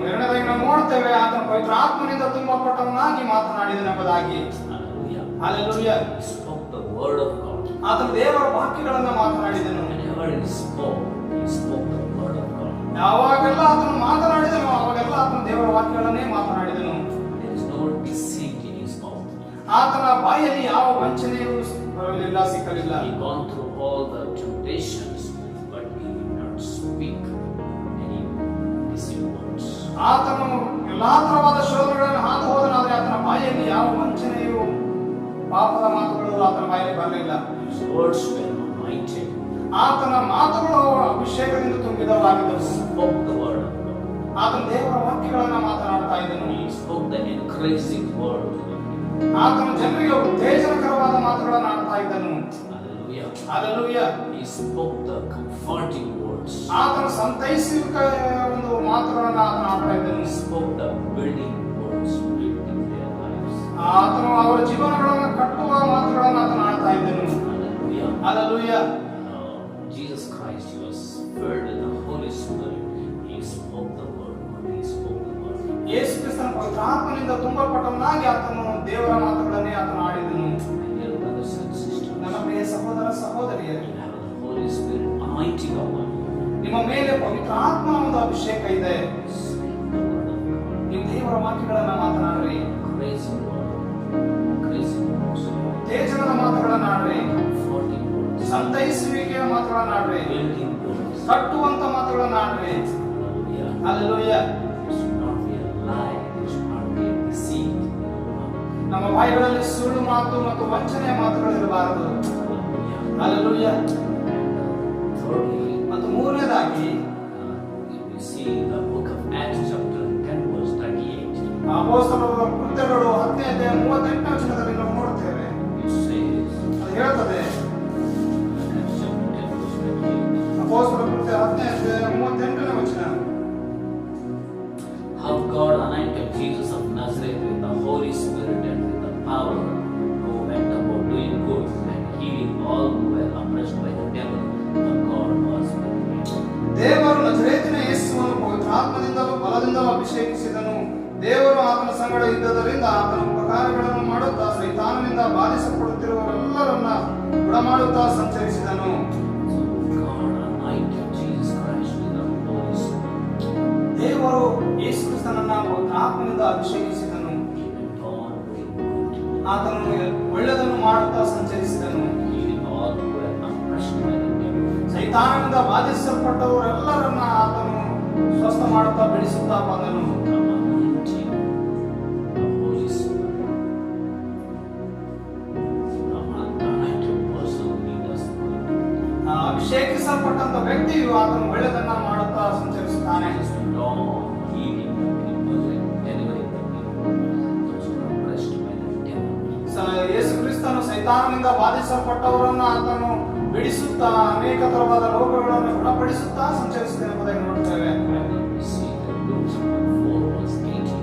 ಎರಡನೇದಾಗಿ ನಾವು ನೋಡ್ತೇವೆ ಆತನ ಪವಿತ್ರ ಆತ್ಮನಿಂದ ತುಂಬಲ್ಪಟ್ಟವನಾಗಿ ಮಾತನಾಡಿದನು ಎಂಬುದಾಗಿ. Hallelujah. Hallelujah. He spoke the word of God. ಆತನು ದೇವರ ವಾಕ್ಯಗಳನ್ನು ಮಾತನಾಡಿದನು. Whenever he spoke the word of God. ಯಾವಾಗೆಲ್ಲ ಆತನು ಮಾತನಾಡಿದನು ಅವಾಗೆಲ್ಲ ಆತನು ದೇವರ ವಾಕ್ಯಗಳನ್ನೇ ಮಾತನಾಡಿದನು. There is no deceit in his mouth. ಆತನ ಬಾಯಲ್ಲಿ ಯಾವ ವಂಚನೆಯೂ ಬರಲಿಲ್ಲ, ಸಿಕ್ಕಲಿಲ್ಲ. He gone through all the temptations, but he did not speak any deceit words. ಆತನು ಎಲ್ಲಾ ತರವಾದ ಶೋಧನೆಗಳನ್ನು ಹಾದು ಹೋದನಾದ್ರೆ ಆತನ ಬಾಯಲ್ಲಿ ಯಾವ ವಂಚನೆಯು ಪಾಪದ ಮಾತುಗಳು ಆತನ ಬಾಯಲ್ಲಿ ಬರಲಿಲ್ಲ. His words were anointed. ಆತನ ಮಾತುಗಳು ಅಭಿಷೇಕದಿಂದ ತುಂಬಿದವಾಗಿದ್ದವು. He spoke the word of God. ಆತನ ದೇವರ ವಾಕ್ಯಗಳನ್ನ ಮಾತನಾಡ್ತಾ ಇದ್ದನು. He spoke the encouraging word to the people. ಆತನು ಜನರಿಗೆ ಉತ್ತೇಜನಕರವಾದ ಮಾತುಗಳನ್ನು ಆಡ್ತಾ ಇದ್ದನು. Hallelujah. Hallelujah. He spoke the comforting words. ಆತನು ಸಂತೈಸುವಿಕ ಒಂದು ಮಾತುಗಳನ್ನು ಆತನು ಆಡ್ತಾ ಇದ್ದನು. He spoke the building words, building their lives. ಆತನು ಅವರ ಜೀವನಗಳನ್ನು ಕಟ್ಟುವ ಮಾತುಗಳನ್ನು ಆತನು ಆಡ್ತಾ ಇದ್ದನು. Hallelujah. Hallelujah. Jesus Christ, he was filled with the Holy Spirit. He spoke the word. He spoke the word. ಯೇಸು ಕ್ರಿಸ್ತನ ಪವಿತ್ರ ಆತ್ಮನಿಂದ ತುಂಬಲ್ಪಟ್ಟವನಾಗಿ ಆತನು ದೇವರ ಮಾತುಗಳನ್ನೇ ಆತನು ಆಡಿದನು. My dear brothers and sisters, ನನ್ನ ಪ್ರಿಯ ಸಹೋದರ ಸಹೋದರಿಯರೇ, you have the Holy Spirit anointing upon you. ನಿಮ್ಮ ಮೇಲೆ ಪವಿತ್ರ ಆತ್ಮನ ಒಂದು ಅಭಿಷೇಕ ಇದೆ. Speak the word of God. ನೀವು ದೇವರ ವಾಕ್ಯಗಳನ್ನ ಮಾತನಾಡ್ರಿ, Crazy word. Crazy words. ತೇಜನದ ಮಾತುಗಳನ್ನ ಆಡ್ರಿ, Comforting words. ಸಂತೈಸುವಿಕೆಯ ಮಾತುಗಳನ್ನ ಆಡ್ರಿ, Building words. ಕಟ್ಟುವಂತ ಮಾತುಗಳನ್ನ ಆಡ್ರಿ. Hallelujah. Hallelujah. It should not be a lie. It should not be a deceit. ನಮ್ಮ ಬಾಯಿಗಳಲ್ಲಿ ಸುಳ್ಳು ಮಾತು ಮತ್ತು ವಂಚನೆಯ ಮಾತುಗಳು ಇರಬಾರದು. Hallelujah. Hallelujah. Thirdly, ಮತ್ತು ಮೂರನೇದಾಗಿ we see in the book of Acts chapter 10 verse 38. ಅಪೊಸ್ತಲರ ಕೃತ್ಯಗಳು 10ನೇ ಅಧ್ಯಾಯ 38ನೇ ವಚನದಲ್ಲಿ ನಾವು ನೋಡ್ತೇವೆ. It says, ಅದು ಹೇಳ್ತದೆ, Acts chapter 10 verse 38, ಅಪೊಸ್ತಲರ ಕೃತ್ಯ 10ನೇ ಅಧ್ಯಾಯ 38ನೇ ವಚನ. how God anointed Jesus of Nazareth with the Holy Spirit and with the power, who went about doing good and healing all who were oppressed by the devil, for God was with him. ದೇವರು ನಜರೇತಿನ ಯೇಸುವನ್ನು ಪವಿತ್ರ ಆತ್ಮದಿಂದಲೂ ಬಲದಿಂದಲೂ ಅಭಿಷೇಕಿಸಿದನು. ದೇವರು ಆತನ ಸಂಗಡ ಇದ್ದದರಿಂದ ಆತನ ಉಪಕಾರಗಳನ್ನು ಮಾಡುತ್ತಾ ಸೈತಾನನಿಂದ ಬಾಧಿಸಲ್ಪಡುತ್ತಿರುವವರೆಲ್ಲರನ್ನ ಗುಣಮಾಡುತ್ತಾ ಸಂಚರಿಸಿದನು. So God anointed Jesus Christ with the Holy Spirit. ದೇವರು ಯೇಸು ಕ್ರಿಸ್ತನನ್ನ ಪವಿತ್ರ ಆತ್ಮನಿಂದ ಅಭಿಷೇಕಿಸಿದನು. He went on doing good, ಆತನು ಒಳ್ಳೆಯದನ್ನು ಮಾಡುತ್ತಾ ಸಂಚರಿಸಿದನು. healing all who were oppressed by the devil. ಸೈತಾನನಿಂದ ಬಾಧಿಸಲ್ಪಟ್ಟವರೆಲ್ಲರನ್ನ ಆತನು ಸ್ವಸ್ಥ ಮಾಡುತ್ತಾ ಬೆಳೆಸುತ್ತಾ ಬಂದನು. The anointing, the Holy Spirit. The anointed person, he does good. ಅಭಿಷೇಕಿಸಲ್ಪಟ್ಟಂತ ವ್ಯಕ್ತಿಯು ಆತನು ಒಳ್ಳೆಯದನ್ನ ಮಾಡುತ್ತಾ ಸಂಚರಿಸುತ್ತಾನೆ. He went on healing the people and delivering the people, those who are oppressed by the devil. ಯೇಸು ಕ್ರಿಸ್ತನು ಸೈತಾನನಿಂದ ಬಾಧಿಸಲ್ಪಟ್ಟವರನ್ನ ಆತನು ಬಿಡಿಸುತ್ತಾ ಅನೇಕ ತರವಾದ ರೋಗಗಳನ್ನು ಗುಣಪಡಿಸುತ್ತಾ ಸಂಚರಿಸಿದ ಎಂಬುದಾಗಿ ನೋಡ್ತೇವೆ. We see the Luke chapter 4 verse 18.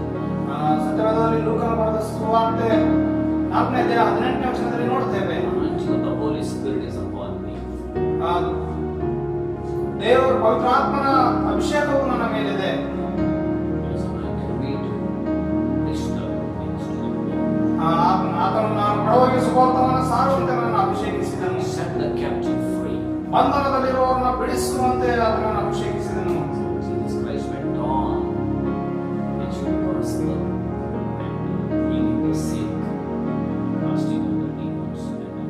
ಸತ್ಯವೇದದಲ್ಲಿ ಲೂಕನ ಬರೆದ ಸುವಾರ್ತೆ 4ನೇ ಅಧ್ಯಾಯ 18ನೇ ವಚನದಲ್ಲಿ ನೋಡ್ತೇವೆ. The anointing of the Holy Spirit is upon me. ದೇವರ ಪವಿತ್ರಾತ್ಮನ ಅಭಿಷೇಕವು ನನ್ನ ಮೇಲಿದೆ. Because anointed me to preach the ministry of God. ಆತನು ನಾನು ಹೊರಹೋಗಿ ಸುವಾರ್ತೆಯನ್ನು ಸಾರುವಂತೆ ನನ್ನ ಅಭಿಷೇಕಿಸಿದನು. Set the captive free. ಬಂಧನದಲ್ಲಿರುವವರನ್ನ ಬಿಡಿಸುವಂತೆ ಆತನನ್ನು ಅಭಿಷೇಕಿಸಿದನು. Jesus Christ went on preaching the gospel and healing the sick, casting out the demons, and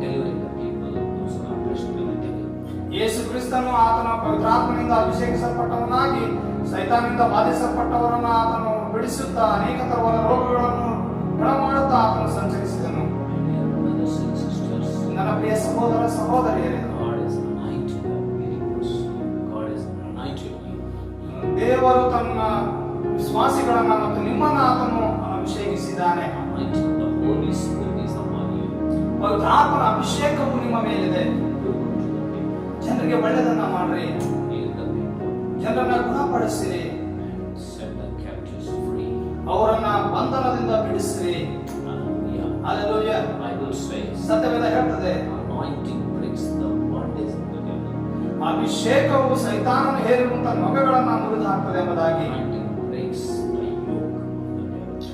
delivering the people those who are oppressed by the devil. ಯೇಸು ಕ್ರಿಸ್ತನು ಆತನ ಪವಿತ್ರಾತ್ಮನಿಂದ ಅಭಿಷೇಕಿಸಲ್ಪಟ್ಟವನಾಗಿ ಸೈತಾನನಿಂದ ಬಾಧಿಸಲ್ಪಟ್ಟವರನ್ನ ಆತನು ಬಿಡಿಸುತ್ತಾ ಅನೇಕ ತರವಾದ ರೋಗಗಳನ್ನು ಗುಣಮಾಡುತ್ತಾ ಸುತ್ತ ಆತನು ಸಂಚರಿಸಿದನು. My dear brothers and sisters, ನನ್ನ ಪ್ರಿಯ ಸಹೋದರ ಸಹೋದರಿಯರೇ, God is anointed a very person. God is anointed you. ದೇವರು ತನ್ನ ವಿಶ್ವಾಸಿಗಳನ್ನ ಮತ್ತು ನಿಮ್ಮನ್ನ ಆತನು ಅಭಿಷೇಕಿಸಿದ್ದಾನೆ. Anointing of the Holy Spirit is upon you. ಪವಿತ್ರಾತ್ಮನ ಅಭಿಷೇಕವು ನಿಮ್ಮ ಮೇಲಿದೆ. Do good to the people. ಜನರಿಗೆ ಒಳ್ಳೆಯದನ್ನ ಮಾಡ್ರಿ, Heal the people. ಜನರನ್ನ ಗುಣಪಡಿಸಿರಿ, And set the captives free. ಅವರನ್ನ ಬಂಧನದಿಂದ ಬಿಡಿಸಿರಿ. Hallelujah. Hallelujah. The Bible says, ಸತ್ಯವೇದ ಹೇಳ್ತದೆ, anointing breaks the bondage of the devil. ಅಭಿಷೇಕವು ಸೈತಾನನು ಹೇರಿರುವಂತ ನೊಗಗಳನ್ನ ಮುರಿದು ಹಾಕ್ತದೆ ಎಂಬುದಾಗಿ. Anointing breaks the yoke of the devil.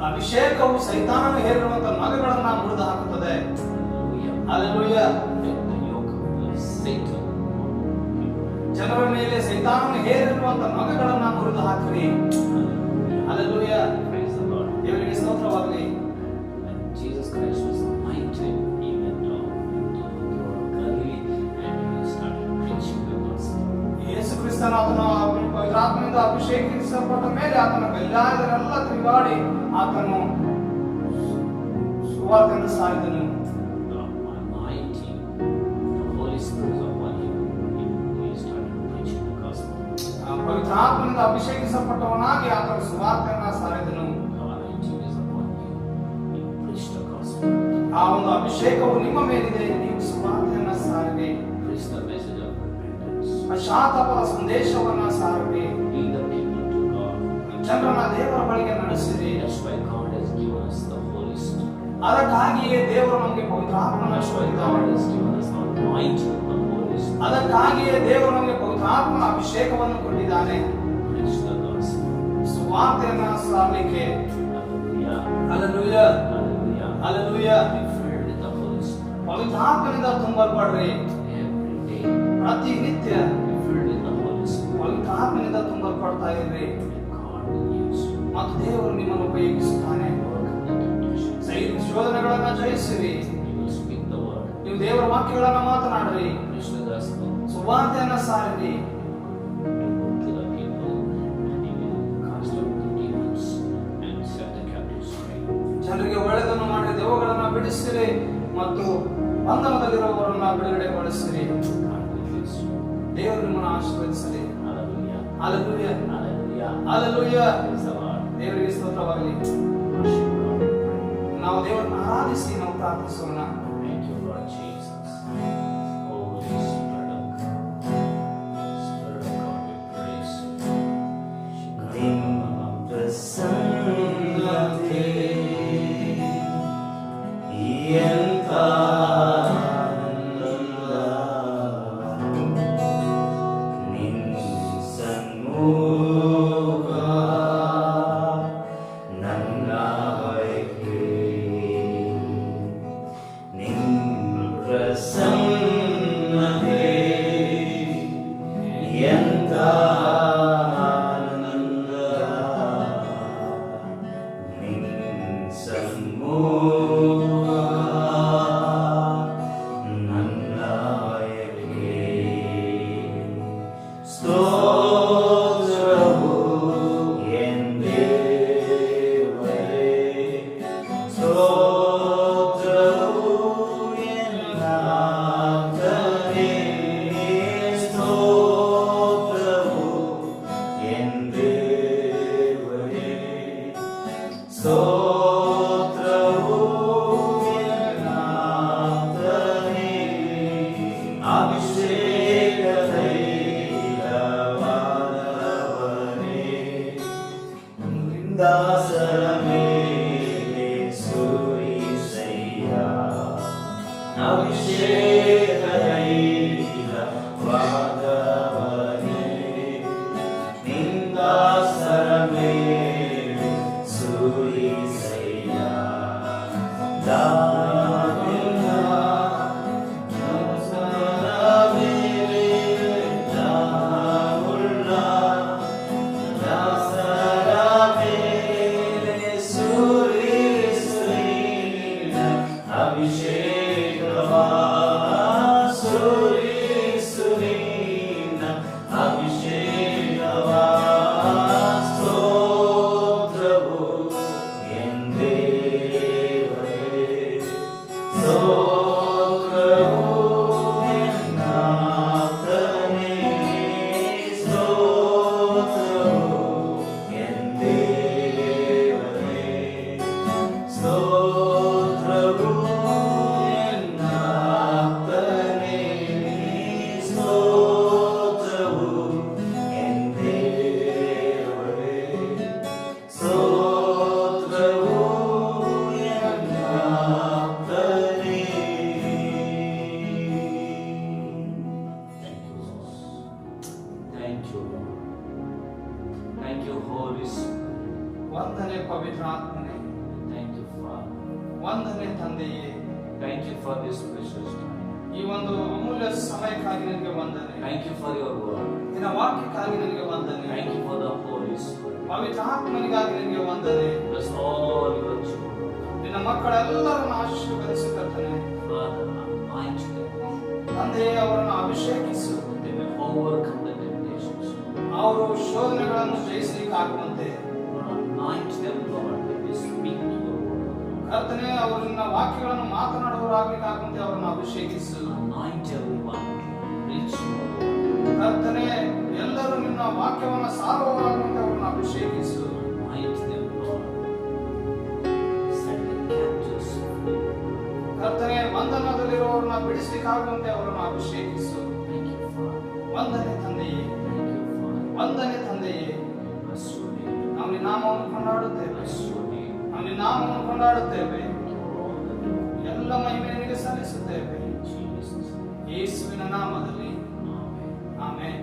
ಅಭಿಷೇಕವು ಸೈತಾನನು ಹೇರಿರುವಂತ ನೊಗಗಳನ್ನ ಮುರಿದು ಹಾಕುತ್ತದೆ. Hallelujah. Hallelujah. Break the yoke of the Satan on people. ಜನರ ಮೇಲೆ ಸೈತಾನನು ಹೇರಿರುವಂತ ನೊಗಗಳನ್ನ ಮುರಿದು ಹಾಕಿರಿ. Hallelujah. Hallelujah. Praise the Lord. ದೇವರಿಗೆ ಸ್ತೋತ್ರವಾಗಲಿ. When Jesus Christ was anointed, he went into Galilee and he started preaching the gospel. ಯೇಸು ಕ್ರಿಸ್ತನ ಆತನ ಪವಿತ್ರಾತ್ಮನಿಂದ ಅಭಿಷೇಕಿಸಲ್ಪಟ್ಟ ಮೇಲೆ ಆತನ ಗಲಿಲಾಯದಲ್ಲೆಲ್ಲ ತಿರುಗಾಡಿ ಆತನು ಸುವಾರ್ತೆಯನ್ನು ಸಾರಿದನು. The anointing, the Holy Spirit is upon him. He started preaching the gospel. ಪವಿತ್ರಾತ್ಮನಿಂದ ಅಭಿಷೇಕಿಸಲ್ಪಟ್ಟವನಾಗಿ ಆತನು ಸುವಾರ್ತೆಯನ್ನ ಸಾರಿದನು. The anointing is upon you. You preach the gospel. ಆ ಒಂದು ಅಭಿಷೇಕವು ನಿಮ್ಮ ಮೇಲಿದೆ, ನೀವು ಸುವಾರ್ತೆಯನ್ನ ಸಾರಿರಿ. Preach the message of repentance. ಪಶ್ಚಾತ್ತಾಪದ ಸಂದೇಶವನ್ನ ಸಾರಿರಿ. Lead the people to God. ಜನರನ್ನ ದೇವರ ಬಳಿಗೆ ನಡೆಸಿರಿ. That's why God has given us the Holy Spirit. ಅದಕ್ಕಾಗಿಯೇ ದೇವರು ನಮಗೆ ಪವಿತ್ರಾತ್ಮನ That's why ಕೊಟ್ಟಿದ್ದಾನೆ. God has given us the anointing of the Holy Spirit. ಅದಕ್ಕಾಗಿಯೇ ದೇವರು ನಮಗೆ ಪವಿತ್ರಾತ್ಮನ ಅಭಿಷೇಕವನ್ನು ಕೊಟ್ಟಿದ್ದಾನೆ. Preach the gospel. ಸುವಾರ್ತೆಯನ್ನ ಸಾರಲಿಕ್ಕೆ. Hallelujah. Hallelujah. Hallelujah. Hallelujah. Be filled with the Holy Spirit. ಪವಿತ್ರಾತ್ಮನಿಂದ ತುಂಬಲ್ಪಡ್ರಿ. Every day. ಪ್ರತಿನಿತ್ಯ Be filled with the Holy Spirit. ಪವಿತ್ರಾತ್ಮನಿಂದ ತುಂಬಲ್ಪಡ್ತಾ ಇರ್ರಿ. And God will use you. ಮತ್ತು ದೇವರು ನಿಮ್ಮನ್ನು ಉಪಯೋಗಿಸುತ್ತಾನೆ. Work the temptation. ಶೋಧನೆಗಳನ್ನ ಜಯಿಸಿರಿ. You will speak the word. ನೀವು ದೇವರ ವಾಕ್ಯಗಳನ್ನ ಮಾತನಾಡ್ರಿ. Preach the gospel. ಸುವಾರ್ತೆಯನ್ನ ಸಾರಿರಿ. Do good to the people. And you will cast out the demons and set the captives free. ಜನರಿಗೆ ಒಳ್ಳೆಯದನ್ನು ಮಾಡಿ ದೆವ್ವಗಳನ್ನ ಬಿಡಿಸಿರಿ ಮತ್ತು ಬಂಧನದಲ್ಲಿರುವವರನ್ನ ಬಿಡುಗಡೆಗೊಳಿಸಿರಿ. God will use you. ದೇವರು ನಿಮ್ಮನ್ನು ಆಶೀರ್ವದಿಸಲಿ. Hallelujah. Hallelujah. Hallelujah. Hallelujah. Praise the Lord. ದೇವರಿಗೆ ಸ್ತೋತ್ರವಾಗಲಿ. Worship God. ನಾವು ದೇವರನ್ನ ಆರಾಧಿಸಿ ನಾವು ಪ್ರಾರ್ಥಿಸೋಣ. Thank you, Lord Jesus. Holy Spirit of God. Spirit of God, we praise you. ಪ್ರಸನ್ನತೆ ಎಂಥ ಆನಂದ, ನಿನ್ನ ಸನ್ಮುಖ ನನ್ನ ಬಯಕೆ, ನಿನ್ನ ಪ್ರಸನ್ನತೆ ಎಂಥ ಆನಂದ, ನಿನ್ನ ಸನ್ಮುಖ ನನ್ನ ಬಯಕೆ. ಸ್ತೋತ್ರವು ಎಂದೇವರೇ, ಸ್ತೋತ್ರವು ಎನ್ನಾತನೇ, ಸ್ತೋತ್ರವು ಎಂದೇವರೇ, ಸ್ತೋತ್ರವು ಎನ್ನಾತನೇ. ಅಭಿಷೇಕ ತೈಲವಾದವನೇ, ದಾಸರ ಮೇಲೆ ಸುರಿಸಯ್ಯ. ಅಭಿಷೇಕ ತೈಲವಾದವನೇ, ನಿಂದಾಸರ ಮೇಲೆ ಸುರಿಸಯ್ಯ. ದಾನಿಲ್ಲ ದಾಸರ ಮೇಲೆ ದಾನವುಳ್ಳ, ದಾಸರ ಮೇಲೆ ಸುರಿಸುರಿ ಅಭಿಷೇಕವ, ಸುರಿಸುರಿ ಅಭಿಷೇಕವ. ಸ್ತೋತ್ರವು ಎಂದೇವರೇ, Thank you for this precious time. ಈ ಒಂದು ಅಮೂಲ್ಯ ಸಮಯಕ್ಕಾಗಿ ನಿನಗೆ ವಂದನೆ. Thank you for your word. ನಿನ್ನ ವಾಕ್ಯಕ್ಕಾಗಿ ನಿನಗೆ ವಂದನೆ. Thank you for the Holy Spirit. ಪವಿತ್ರ ಆತ್ಮನಿಗಾಗಿ ನಿನಗೆ ವಂದನೆ. Bless all your children. ನಿನ್ನ ಮಕ್ಕಳೆಲ್ಲರನ್ನು ಆಶೀರ್ವದಿಸು ಕರ್ತನೆ. Father, anoint them. ತಂದೆಯೇ ಅವರನ್ನು ಅಭಿಷೇಕಿಸು. They may overcome the temptations. ಅವರು ಶೋಧನೆಗಳನ್ನು ಜಯಿಸಲಿಕ್ಕಾಗುವಂತೆ Lord, anoint them, Lord, that they speak your word. ಕರ್ತನೆ ಅವರು ನಿನ್ನ ವಾಕ್ಯಗಳನ್ನು ಮಾತನಾಡುವವರಾಗಲಿಕ್ಕಾಗುವಂತೆ ಅವರನ್ನು ಅಭಿಷೇಕಿಸು. Anoint everyone to preach your word. ಕರ್ತನೆ ಎಲ್ಲರೂ ನಿನ್ನ ವಾಕ್ಯವನ್ನು ಸಾರುವವರಾಗುವಂತೆ ಅವರನ್ನು ಅಭಿಷೇಕಿಸು. Anoint them, Lord. Set the captives free. ಕರ್ತನೆ ಬಂಧನದಲ್ಲಿರುವವರನ್ನ ಬಿಡಿಸಲಿಕ್ಕಾಗುವಂತೆ ಅವರನ್ನು ಅಭಿಷೇಕಿಸು. Thank you, Father. ವಂದನೆ ತಂದೆಯೇ, Thank you, Father. ವಂದನೆ ತಂದೆಯೇ. Bless your name. ನಾವು ನಿನ್ನ ನಾಮವನ್ನು ಕೊಂಡಾಡುತ್ತೇವೆ, Bless your name. ನಾವು ನಿನ್ನ ನಾಮವನ್ನು ಕೊಂಡಾಡುತ್ತೇವೆ. All the glory. ಎಲ್ಲ ಮಹಿಮೆ ನಿನಗೆ ಸಲ್ಲಿಸುತ್ತೇವೆ. In Jesus' name. ಯೇಸುವಿನ ನಾಮದಲ್ಲಿ Amen. ಆಮೆನ್.